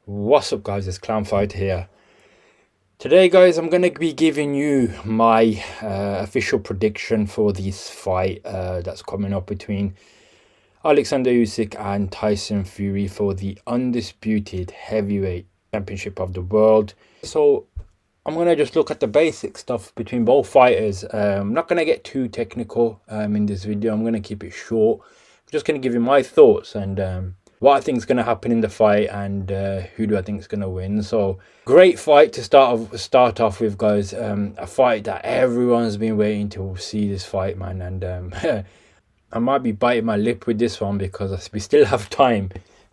What's up, guys? It's Clown Fight here. Today, guys, I'm gonna be giving you my official prediction for this fight that's coming up between Oleksandr Usyk and Tyson Fury for the undisputed heavyweight championship of the world. So I'm gonna just look at the basic stuff between both fighters. I'm not gonna get too technical in this video. I'm gonna keep it short. I'm just gonna give you my thoughts and what I think is going to happen in the fight and who do I think is going to win. So great fight to start off with, guys. A fight that everyone's been waiting to see this fight, man. And I might be biting my lip with this one because we still have time.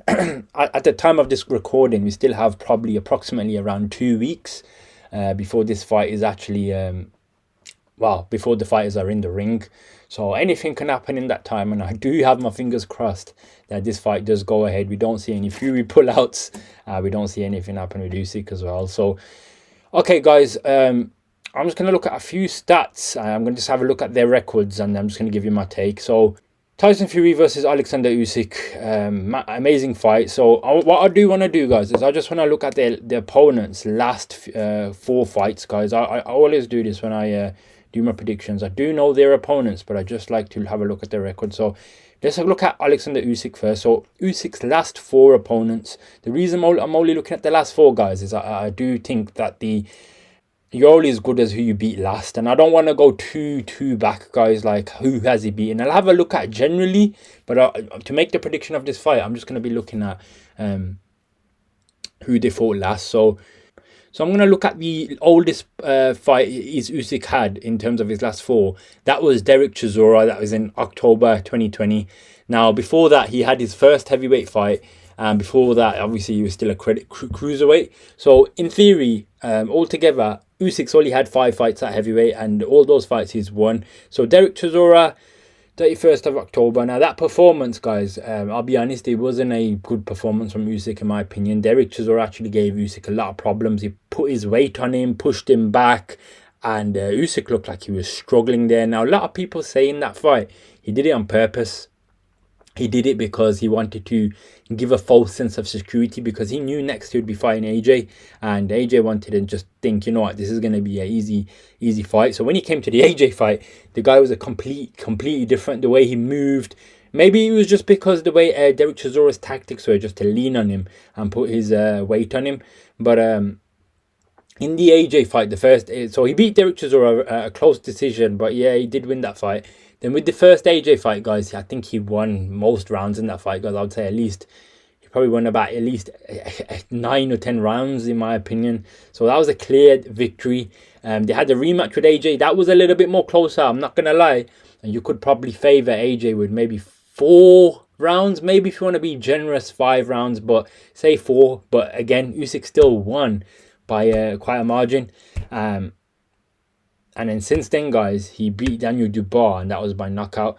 At the time of this recording, we still have probably approximately around 2 weeks before this fight is actually before the fighters are in the ring. So anything can happen in that time, and I do have my fingers crossed that this fight does go ahead. We don't see any Fury pullouts. We don't see anything happen with Usyk as well. So, okay, guys, I'm just going to look at a few stats. I'm going to just have a look at their records, and I'm just going to give you my take. So, Tyson Fury versus Oleksandr Usyk, amazing fight. So what I do want to do, guys, is I just want to look at the opponent's last 4 fights, guys. I always do this when I do my predictions. I do know their opponents, but I just like to have a look at their record. So let's have a look at Oleksandr Usyk first. So Usyk's last 4 opponents. The reason I'm only looking at the last 4, guys, is I do think that you're only as good as who you beat last, and I don't want to go too back, guys, like who has he beaten. I'll have a look at generally, but to make the prediction of this fight, I'm just going to be looking at who they fought last. So I'm going to look at the oldest fight Usyk had in terms of his last 4. That was Derek Chisora. That was in October 2020. Now, before that, he had his first heavyweight fight. And before that, obviously, he was still a cruiserweight. So, in theory, altogether, Usyk's only had 5 fights at heavyweight, and all those fights he's won. So, Derek Chisora, 31st of October. Now, that performance, guys, I'll be honest, it wasn't a good performance from Usyk, in my opinion. Derek Chisora actually gave Usyk a lot of problems. He put his weight on him, pushed him back, and Usyk looked like he was struggling there. Now, a lot of people say in that fight, he did it on purpose. He did it because he wanted to give a false sense of security, because he knew next he would be fighting AJ, and AJ wanted to just think, you know what, this is going to be an easy fight. So when he came to the AJ fight, the guy was completely different. The way he moved, maybe it was just because the way Derek Chisora's tactics were just to lean on him and put his weight on him. But in the AJ fight, so he beat Derek Chisora, a close decision, but yeah, he did win that fight. Then with the first AJ fight, guys, I think he won most rounds in that fight, guys. I would say he probably won about at least 9 or 10 rounds, in my opinion. So that was a clear victory. They had the rematch with AJ. That was a little bit more closer, I'm not going to lie. And you could probably favour AJ with maybe 4 rounds. Maybe if you want to be generous, 5 rounds, but say 4. But again, Usyk still won by quite a margin. And then since then, guys, he beat Daniel Dubois, and that was by knockout.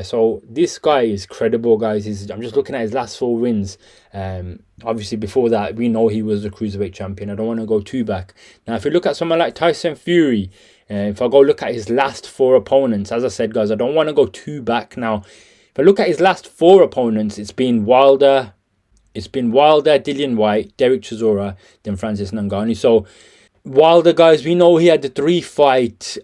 So this guy is credible, guys. I'm just looking at his last 4 wins. Obviously, before that, we know he was the cruiserweight champion. I don't want to go too back. Now, if you look at someone like Tyson Fury, if I go look at his last 4 opponents, as I said, guys, I don't want to go too back. Now, if I look at his last 4 opponents, it's been Wilder, Dillian White, Derek Chisora, then Francis Ngannou. So Wilder, guys, we know he had the 3-fight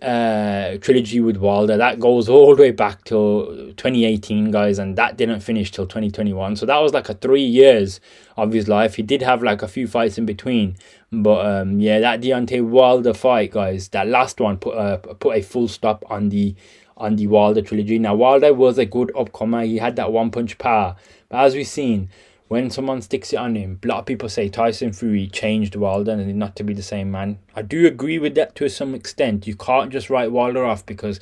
trilogy with Wilder. That goes all the way back to 2018, guys, and that didn't finish till 2021. So that was like a 3 years of his life. He did have like a few fights in between, but yeah, that Deontay Wilder fight, guys, that last one put a full stop on the Wilder trilogy. Now, Wilder was a good upcomer. He had that one-punch power, but as we've seen, when someone sticks it on him, a lot of people say Tyson Fury changed Wilder and not to be the same man. I do agree with that to some extent. You can't just write Wilder off, because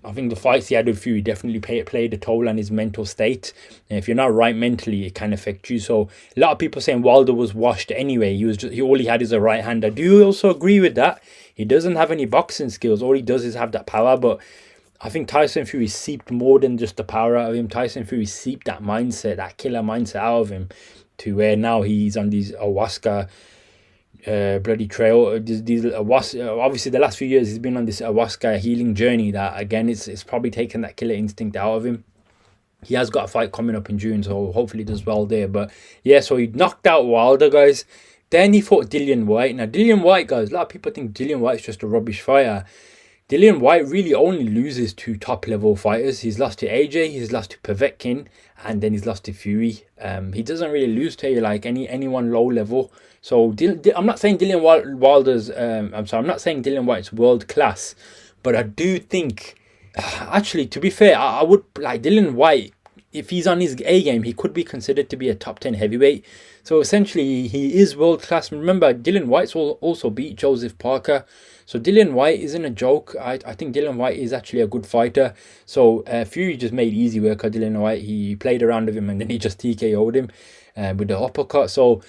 I think the fights he had with Fury definitely played a toll on his mental state. And if you're not right mentally, it can affect you. So a lot of people saying Wilder was washed anyway. All he had is a right hand. I do also agree with that. He doesn't have any boxing skills. All he does is have that power, but I think Tyson Fury seeped more than just the power out of him. Tyson Fury seeped that mindset, that killer mindset out of him, to where now he's on these ayahuasca bloody trail. Obviously, the last few years he's been on this ayahuasca healing journey that, again, it's probably taken that killer instinct out of him. He has got a fight coming up in June, so hopefully he does well there. But yeah, so he knocked out Wilder, guys. Then he fought Dillian Whyte. Now, Dillian Whyte, guys, a lot of people think Dillian Whyte's just a rubbish fighter. Dillian Whyte really only loses to top-level fighters. He's lost to AJ, he's lost to Povetkin, and then he's lost to Fury. He doesn't really lose to like anyone low level. So I'm not saying Dillian Wilder's. I'm not saying Dillian Whyte's world class, but I do think. Actually, to be fair, I would like Dillian Whyte. If he's on his A game, he could be considered to be a top 10 heavyweight. So essentially, he is world class. Remember, Dillian Whyte's also beat Joseph Parker. So Dillian Whyte isn't a joke. I think Dillian Whyte is actually a good fighter. So Fury just made easy work of Dillian Whyte. He played around with him and then he just TKO'd him with the uppercut. So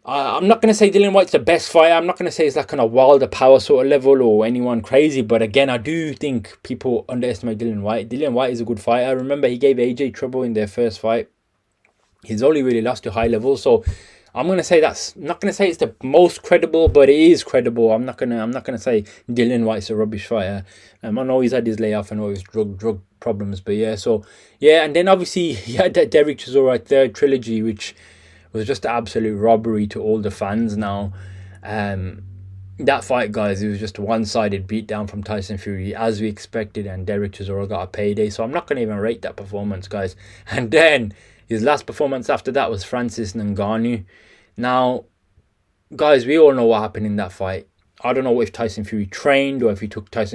I'm not going to say Dillian Whyte's the best fighter. I'm not going to say it's like on a Wilder power sort of level or anyone crazy. But again, I do think people underestimate Dillian Whyte. Dillian Whyte is a good fighter. Remember, he gave AJ trouble in their first fight. He's only really lost to high level. So I'm going to say not going to say it's the most credible, but it is credible. I'm not going to say Dillian Whyte's a rubbish fighter. I know he's had his layoff and all his drug problems. But yeah, so yeah. And then obviously he had that Derek Chisora third trilogy, which was just an absolute robbery to all the fans now. That fight, guys, it was just a one-sided beatdown from Tyson Fury, as we expected, and Derek Chisora got a payday. So I'm not going to even rate that performance, guys. And then his last performance after that was Francis Ngannou. Now, guys, we all know what happened in that fight. I don't know if Tyson Fury trained or if he took Francis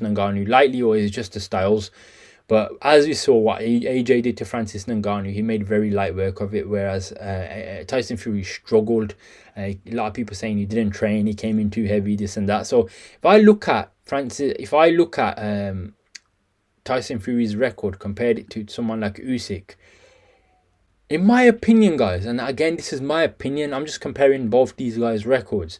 Ngannou lightly, or is it just the styles. But as we saw what AJ did to Francis Ngannou, he made very light work of it, whereas Tyson Fury struggled. A lot of people saying he didn't train, he came in too heavy, this and that. So if I look at Tyson Fury's record, compared it to someone like Usyk, in my opinion, guys, and again, this is my opinion, I'm just comparing both these guys' records.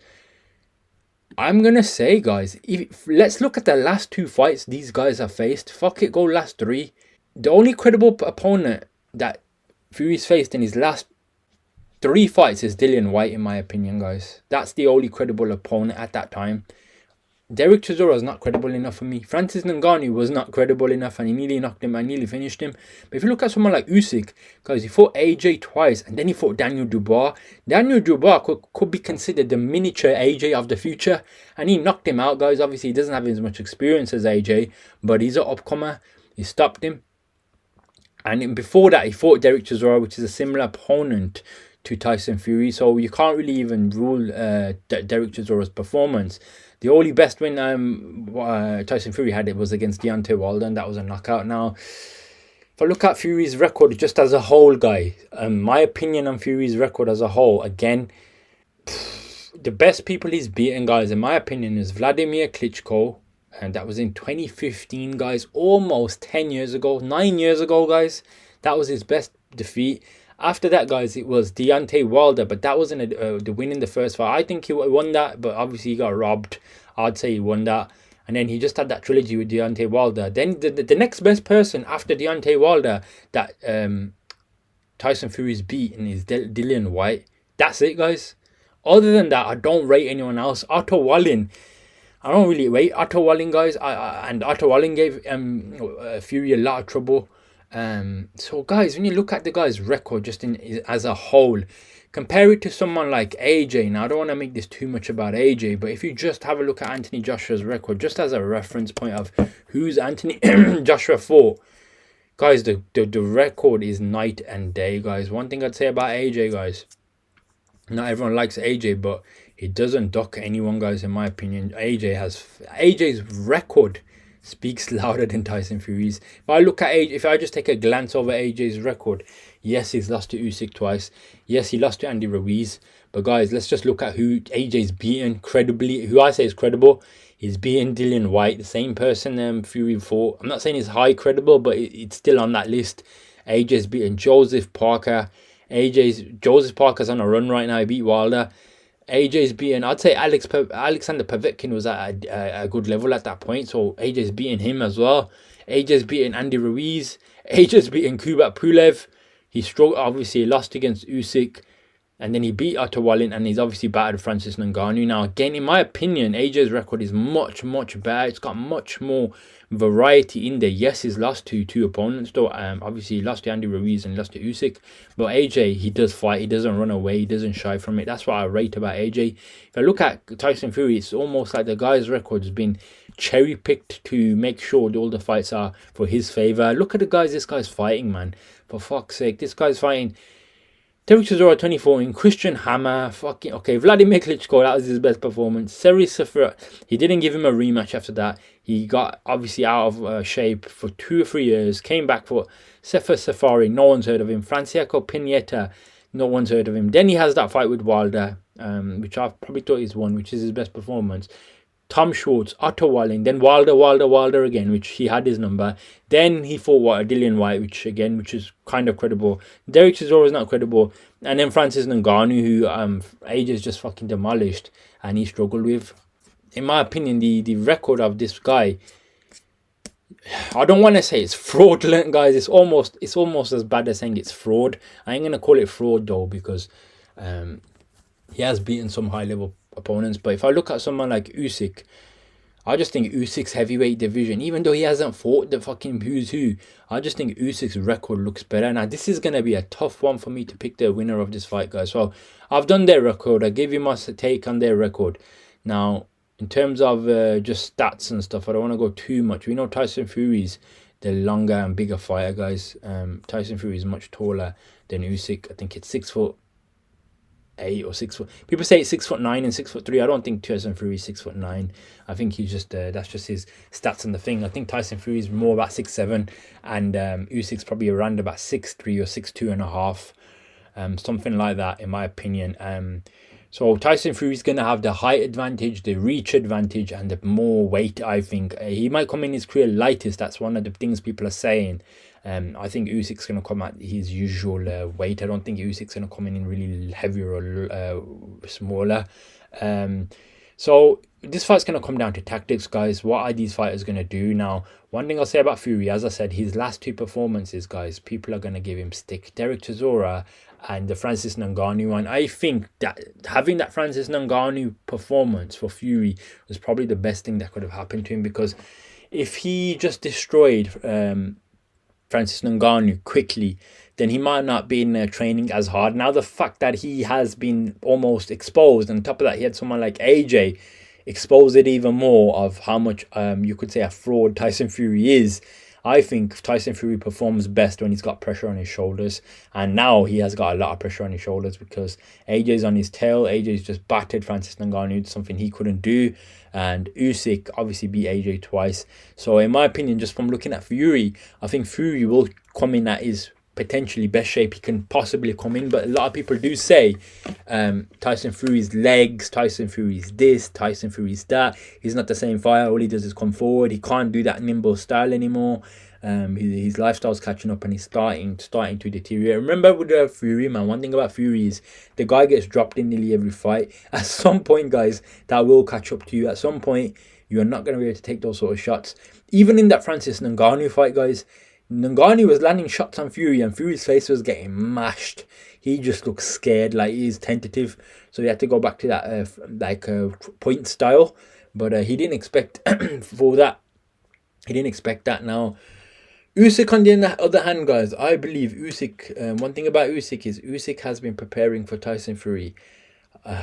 I'm going to say, guys, let's look at the last two fights these guys have faced. Fuck it, go last three. The only credible opponent that Fury's faced in his last three fights is Dillian Whyte, in my opinion, guys. That's the only credible opponent at that time. Derek Chisora is not credible enough for me. Francis Ngannou was not credible enough, and he nearly knocked him. I nearly finished him. But if you look at someone like Usyk, guys, he fought AJ twice, and then he fought Daniel Dubois. Daniel Dubois could be considered the miniature AJ of the future, and he knocked him out, guys. Obviously, he doesn't have as much experience as AJ, but he's an upcomer. He stopped him. And before that, he fought Derek Chisora, which is a similar opponent to Tyson Fury. So you can't really even rule Derek Chisora's performance. The only best win Tyson Fury had, it was against Deontay Wilder, and that was a knockout. Now, if I look at Fury's record just as a whole, guys, my opinion on Fury's record as a whole, again, the best people he's beaten, guys, in my opinion, is Vladimir Klitschko, and that was in 2015, guys, almost 10 years ago, 9 years ago, guys. That was his best defeat. After that, guys, it was Deontay Wilder, but that wasn't the win in the first fight. I think he won that, but obviously he got robbed. I'd say he won that. And then he just had that trilogy with Deontay Wilder. Then the next best person after Deontay Wilder that Tyson Fury's beaten is Dillian Whyte. That's it, guys. Other than that, I don't rate anyone else. Otto Wallin, I don't really rate Otto Wallin, guys. And Otto Wallin gave Fury a lot of trouble. So guys, when you look at the guy's record just as a whole, compare it to someone like AJ. Now, I don't want to make this too much about AJ, but if you just have a look at Anthony Joshua's record, just as a reference point of who's Anthony Joshua fought, guys, the record is night and day, guys. One thing I'd say about AJ, guys, not everyone likes AJ, but he doesn't duck anyone, guys, in my opinion. AJ's record speaks louder than Tyson Fury's. If I look at AJ, if I just take a glance over AJ's record, yes, he's lost to Usyk twice. Yes, he lost to Andy Ruiz. But guys, let's just look at who AJ's beaten credibly. Who I say is credible. He's beaten Dillian Whyte, the same person Fury fought. I'm not saying he's high credible, but it's still on that list. AJ's beaten Joseph Parker. Joseph Parker's on a run right now. He beat Wilder. AJ's beaten, I'd say Alexander Povetkin was at a good level at that point, so AJ's beaten him as well. AJ's beaten Andy Ruiz. AJ's beaten Kubrat Pulev. He struggled, obviously, lost against Usyk. And then he beat Otto Wallin, and he's obviously battered Francis Ngannou. Now, again, in my opinion, AJ's record is much, much better. It's got much more variety in there. Yes, he's lost to two opponents, though. Obviously, he lost to Andy Ruiz and lost to Usyk. But AJ, he does fight. He doesn't run away. He doesn't shy from it. That's what I rate about AJ. If I look at Tyson Fury, it's almost like the guy's record has been cherry-picked to make sure all the fights are for his favour. Look at the guys this guy's fighting, man. For fuck's sake, this guy's fighting Derek Chisora 2014, Christian Hammer, Vladimir Klitschko, that was his best performance. Seri Sifra, he didn't give him a rematch after that. He got obviously out of shape for 2 or 3 years, came back for Sefer Safari, no one's heard of him. Francesco Pineta, no one's heard of him. Then he has that fight with Wilder, which I probably thought he's won, which is his best performance. Tom Schwartz, Otto Wallin, then Wilder again, which he had his number. Then he fought Dillian White, which is kind of credible. Derek Chisora is not credible. And then Francis Ngannou, who AJ's just fucking demolished, and he struggled with. In my opinion, the record of this guy, I don't want to say it's fraudulent, guys. It's almost as bad as saying it's fraud. I ain't gonna call it fraud though, because he has beaten some high level opponents. But if I look at someone like Usyk, I just think Usyk's heavyweight division, even though he hasn't fought the fucking who's who, I just think Usyk's record looks better. Now, this is going to be a tough one for me to pick the winner of this fight, guys. So, I've done their record. I gave you my take on their record. Now, in terms of just stats and stuff, I don't want to go too much. We know Tyson Fury's the longer and bigger fighter, guys. Tyson Fury is much taller than Usyk. I think it's 6'8" or 6 foot. People say it's 6'9" and 6'3". I don't think Tyson Fury is 6'9". I think he's just that's just his stats on the thing. I think Tyson Fury is more about 6'7", and Usyk's probably around about 6'3" or 6'2.5", something like that, in my opinion. So Tyson Fury is gonna have the height advantage, the reach advantage, and the more weight. I think he might come in his career lightest. That's one of the things people are saying. I think Usyk's going to come at his usual weight. I don't think Usyk's going to come in really heavier or smaller. So this fight's going to come down to tactics, guys. What are these fighters going to do? Now, one thing I'll say about Fury, as I said, his last 2 performances, guys, people are going to give him stick. Derek Chisora and the Francis Ngannou one. I think that having that Francis Ngannou performance for Fury was probably the best thing that could have happened to him, because if he just destroyed Francis Ngannou quickly, then he might not be in training as hard. Now, the fact that he has been almost exposed, and on top of that, he had someone like AJ expose it even more of how much you could say a fraud Tyson Fury is. I think Tyson Fury performs best when he's got pressure on his shoulders, and now he has got a lot of pressure on his shoulders because AJ's on his tail. AJ's just battered Francis Ngannou, something he couldn't do, and Usyk obviously beat AJ twice. So in my opinion, just from looking at Fury, I think Fury will come in at his potentially best shape he can possibly come in. But a lot of people do say Tyson Fury's legs, Tyson Fury's this, Tyson Fury's that. He's not the same fighter. All he does is come forward. He can't do that nimble style anymore. His lifestyle's catching up, and he's starting to deteriorate. Remember with Fury, man, one thing about Fury is the guy gets dropped in nearly every fight. At some point, guys, that will catch up to you. At some point, you are not going to be able to take those sort of shots. Even in that Francis Ngannou fight, guys, Ngannou was landing shots on Fury, and Fury's face was getting mashed. He just looks scared, like he's tentative. So he had to go back to that point style. But he didn't expect for that. He didn't expect that. Now, Usyk, on the other hand, guys, I believe Usyk, one thing about Usyk is Usyk has been preparing for Tyson Fury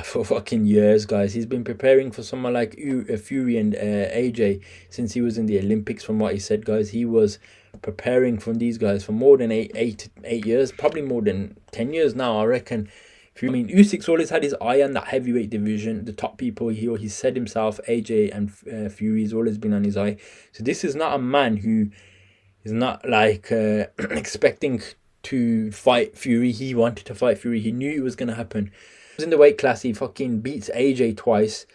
for fucking years, guys. He's been preparing for someone like Fury and AJ since he was in the Olympics, from what he said, guys. He was preparing for these guys for more than 8 years, probably more than 10 years now, I reckon. Usyk's always had his eye on that heavyweight division, the top people. He said himself, AJ and Fury's always been on his eye. So this is not a man who is not like expecting to fight Fury. He wanted to fight Fury. He knew it was going to happen. He was in the weight class. He fucking beats AJ twice.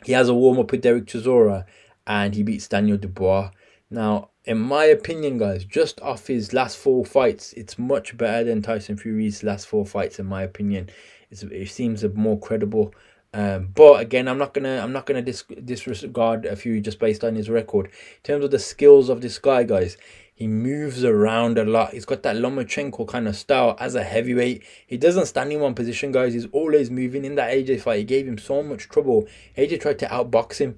He has a warm-up with Derek Chisora, and he beats Daniel Dubois. Now, in my opinion, guys, just off his last 4 fights, it's much better than Tyson Fury's last 4 fights, in my opinion. It seems a more credible But again, I'm not gonna disregard Fury just based on his record. In terms of the skills of this guy, guys, he moves around a lot. He's got that Lomachenko kind of style as a heavyweight. He doesn't stand in one position, guys. He's always moving. In that AJ fight, he gave him so much trouble. AJ tried to outbox him.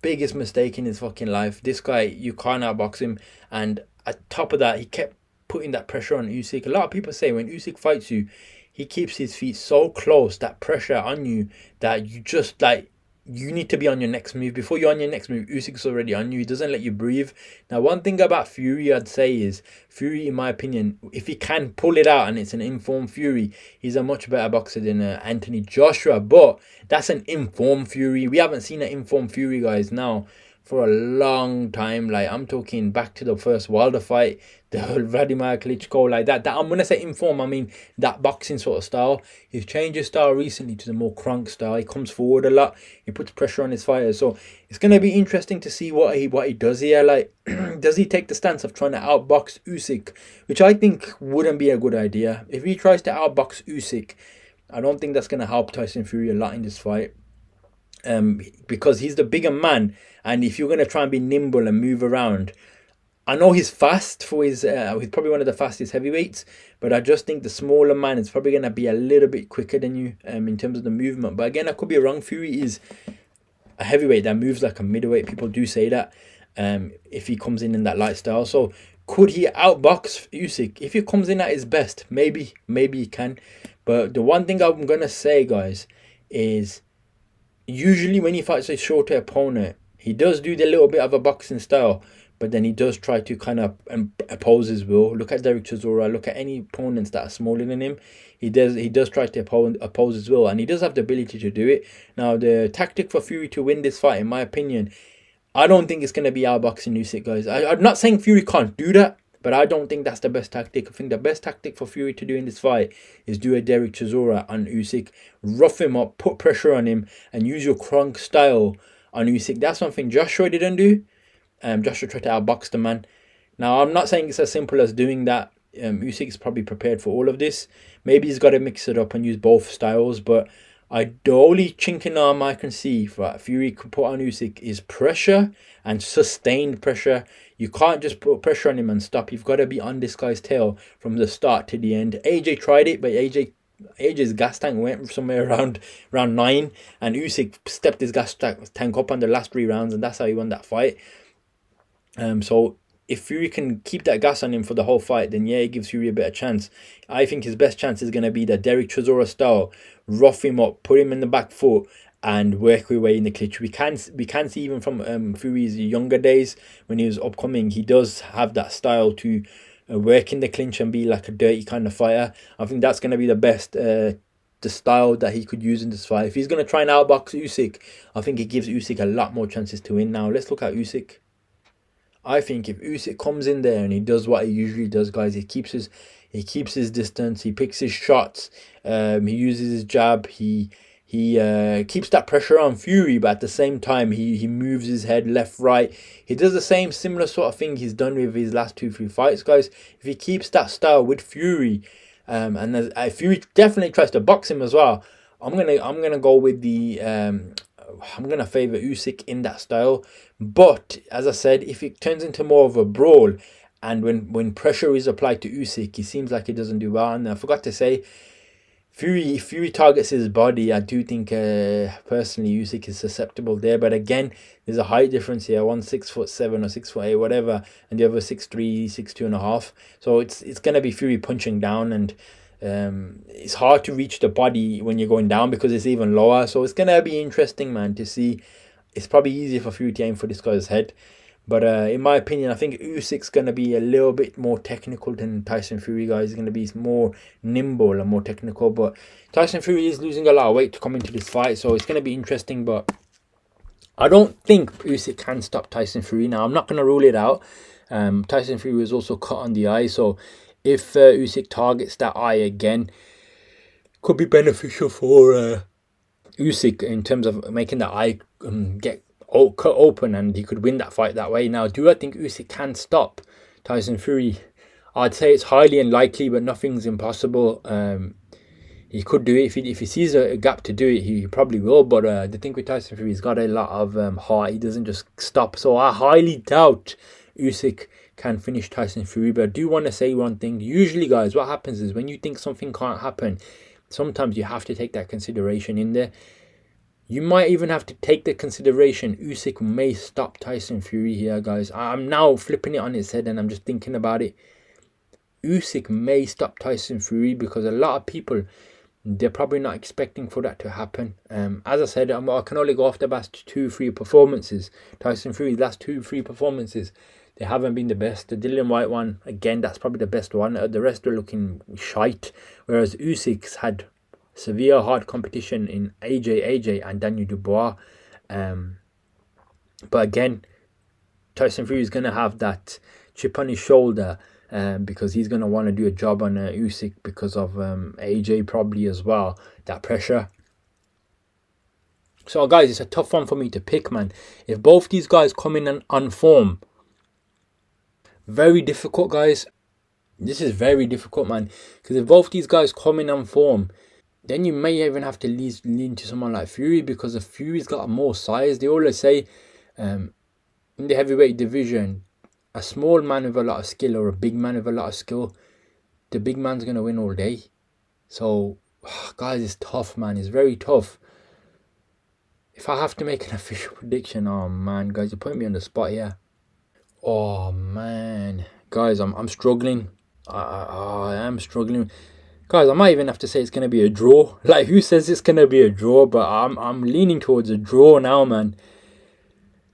Biggest mistake in his fucking life. This guy, you can't outbox him. And at top of that, he kept putting that pressure on Usyk. A lot of people say when Usyk fights you, he keeps his feet so close, that pressure on you, that you just like, you need to be on your next move. Before you're on your next move, Usyk's already on you. He doesn't let you breathe. Now, one thing about Fury I'd say is, Fury, in my opinion, if he can pull it out and it's an informed Fury, he's a much better boxer than Anthony Joshua. But that's an informed Fury. We haven't seen an informed Fury, guys, now for a long time. Like, I'm talking back to the first Wilder fight, the Vladimir Klitschko, like that I'm gonna say inform, I mean that boxing sort of style. He's changed his style recently to the more crunk style. He comes forward a lot, he puts pressure on his fighters, so it's gonna be interesting to see what he does here. Like, does he take the stance of trying to outbox Usyk, which I think wouldn't be a good idea. If he tries to outbox Usyk, I don't think that's gonna help Tyson Fury a lot in this fight. Because he's the bigger man, and if you're gonna try and be nimble and move around, I know he's fast for his, he's probably one of the fastest heavyweights, but I just think the smaller man is probably going to be a little bit quicker than you in terms of the movement. But again, I could be wrong. Fury is a heavyweight that moves like a middleweight. People do say that if he comes in that light style. So could he outbox Usyk? If he comes in at his best, maybe he can. But the one thing I'm going to say, guys, is usually when he fights a shorter opponent, he does do the little bit of a boxing style, but then he does try to kind of oppose his will. Look at Derek Chisora. Look at any opponents that are smaller than him. He does try to oppose his will, and he does have the ability to do it. Now, the tactic for Fury to win this fight, in my opinion, I don't think it's going to be outboxing Usyk, guys. I'm not saying Fury can't do that, but I don't think that's the best tactic. I think the best tactic for Fury to do in this fight is do a Derek Chisora on Usyk, rough him up, put pressure on him, and use your crunk style on Usyk. That's something Joshua didn't do. Joshua tried to outbox the man. Now, I'm not saying it's as simple as doing that. Usyk is probably prepared for all of this. Maybe he's got to mix it up and use both styles. But the only chink in the arm I can see for Fury could put on Usyk is pressure and sustained pressure. You can't just put pressure on him and stop. You've got to be on this guy's tail from the start to the end. AJ tried it, but AJ's gas tank went somewhere around round 9, and Usyk stepped his gas tank up on the last 3 rounds, and that's how he won that fight. So if Fury can keep that gas on him for the whole fight, then yeah, it gives Fury a better chance. I think his best chance is going to be the Derek Chisora style, rough him up, put him in the back foot, and work your way in the clinch. We can see even from Fury's younger days when he was upcoming, he does have that style to work in the clinch and be like a dirty kind of fighter. I think that's going to be the best the style that he could use in this fight. If he's going to try and outbox Usyk, I think it gives Usyk a lot more chances to win. Now let's look at Usyk. I think if Usyk comes in there and he does what he usually does, guys, he keeps his distance, he picks his shots, he uses his jab, he keeps that pressure on Fury, but at the same time he moves his head left, right. He does the same similar sort of thing he's done with his last 2-3 fights, guys. If he keeps that style with Fury, and as Fury definitely tries to box him as well, I'm gonna go with the I'm going to favour Usyk in that style. But, as I said, if it turns into more of a brawl, and when pressure is applied to Usyk, he seems like he doesn't do well. And I forgot to say, if Fury targets his body, I do think, personally, Usyk is susceptible there. But again, there's a height difference here. One 6'7" or 6'8", whatever, and the other 6'3", 6'2.5". So it's going to be Fury punching down, and it's hard to reach the body when you're going down because it's even lower. So it's gonna be interesting, man, to see. It's probably easier for Fury to aim for this guy's head, but in my opinion, I think Usyk's gonna be a little bit more technical than Tyson Fury, guys. He's gonna be more nimble and more technical, but Tyson Fury is losing a lot of weight to come into this fight, so it's gonna be interesting. But I don't think Usyk can stop Tyson Fury. Now, I'm not gonna rule it out. Tyson Fury was also cut on the eye, so if Usyk targets that eye again, could be beneficial for Usyk in terms of making that eye get cut open, and he could win that fight that way. Now, do I think Usyk can stop Tyson Fury? I'd say it's highly unlikely, but nothing's impossible. he could do it. If he sees a gap to do it, he probably will. But the thing with Tyson Fury, he's got a lot of heart. He doesn't just stop. So I highly doubt Usyk can finish Tyson Fury. But I do want to say one thing. Usually, guys, what happens is when you think something can't happen, sometimes you have to take that consideration in there. You might even have to take the consideration Usyk may stop Tyson Fury here, guys. I'm now flipping it on its head and I'm just thinking about it. Usyk may stop Tyson Fury because a lot of people, they're probably not expecting for that to happen. As I said, I can only go off the last 2-3 performances. Tyson Fury's last 2-3 performances, they haven't been the best. The Dillian White one, again, that's probably the best one. The rest are looking shite. Whereas Usyk's had severe hard competition in AJ and Daniel Dubois. But again, Tyson Fury is going to have that chip on his shoulder because he's going to want to do a job on Usyk because of AJ probably as well. That pressure. So guys, it's a tough one for me to pick, man. If both these guys come in on form, very difficult, guys. This is very difficult, man. Because if both these guys come in on form, then you may even have to lean to someone like Fury because the Fury's got more size. They always say in the heavyweight division, a small man with a lot of skill or a big man with a lot of skill, the big man's going to win all day. So, guys, it's tough, man. It's very tough. If I have to make an official prediction, oh, man, guys, you're putting me on the spot here. Oh, man. Guys, I'm struggling. I am struggling. Guys, I might even have to say it's going to be a draw. Like, who says it's going to be a draw? But I'm leaning towards a draw now, man.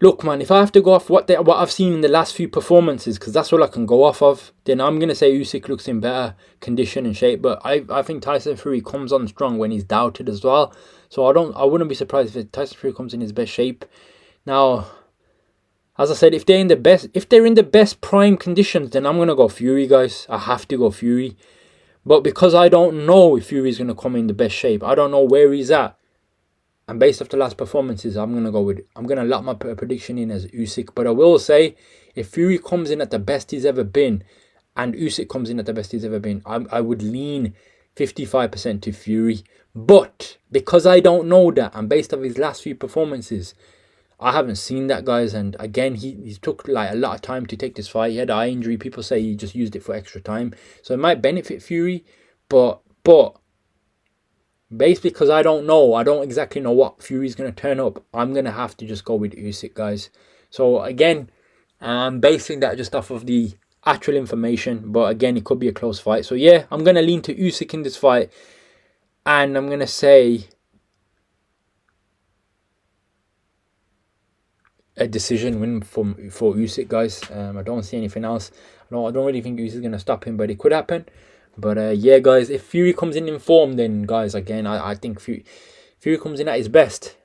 Look, man, if I have to go off what I've seen in the last few performances, because that's all I can go off of, then I'm going to say Usyk looks in better condition and shape. But I think Tyson Fury comes on strong when he's doubted as well. So I wouldn't be surprised if Tyson Fury comes in his best shape. Now, as I said, if they're in the best prime conditions, then I'm going to go Fury, guys. I have to go Fury. But because I don't know if Fury's going to come in the best shape, I don't know where he's at. And based off the last performances, I'm going to lock my prediction in as Usyk. But I will say, if Fury comes in at the best he's ever been, and Usyk comes in at the best he's ever been, I would lean 55% to Fury. But because I don't know that, and based off his last few performances, I haven't seen that, guys. And again, he took like a lot of time to take this fight. He had an eye injury. People say he just used it for extra time. So it might benefit Fury. But based because I don't exactly know what Fury's going to turn up, I'm going to have to just go with Usyk, guys. So again, I'm basing that just off of the actual information. But again, it could be a close fight. So yeah, I'm going to lean to Usyk in this fight. And I'm going to say a decision win for Usyk, guys. I don't see anything else. I don't really think Usyk's going to stop him, but it could happen. But yeah, guys, if Fury comes in form, then guys, again, I think Fury comes in at his best.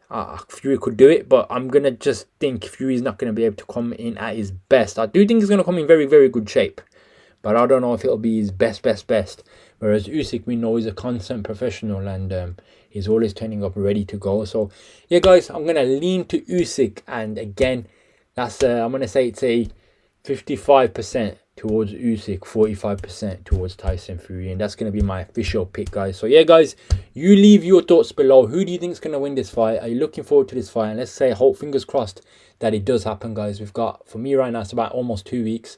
Fury could do it, but I'm going to just think Fury's not going to be able to come in at his best. I do think he's going to come in very, very good shape, but I don't know if it'll be his best. Whereas Usyk, we know, he's a constant professional and he's always turning up ready to go. So yeah, guys, I'm going to lean to Usyk, and again, that's I'm going to say it's a 55% towards Usyk, 45% towards Tyson Fury, and that's going to be my official pick, guys. So yeah, guys, you leave your thoughts below. Who do you think is going to win this fight? Are you looking forward to this fight? And let's say, hope, fingers crossed, that it does happen, guys. We've got, for me right now, it's about almost 2 weeks.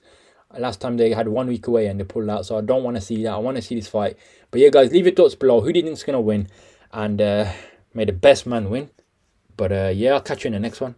Last time they had 1 week away and they pulled out, so I don't want to see that. I want to see this fight. But yeah, guys, leave your thoughts below. Who do you think is going to win? And may the best man win. But yeah, I'll catch you in the next one.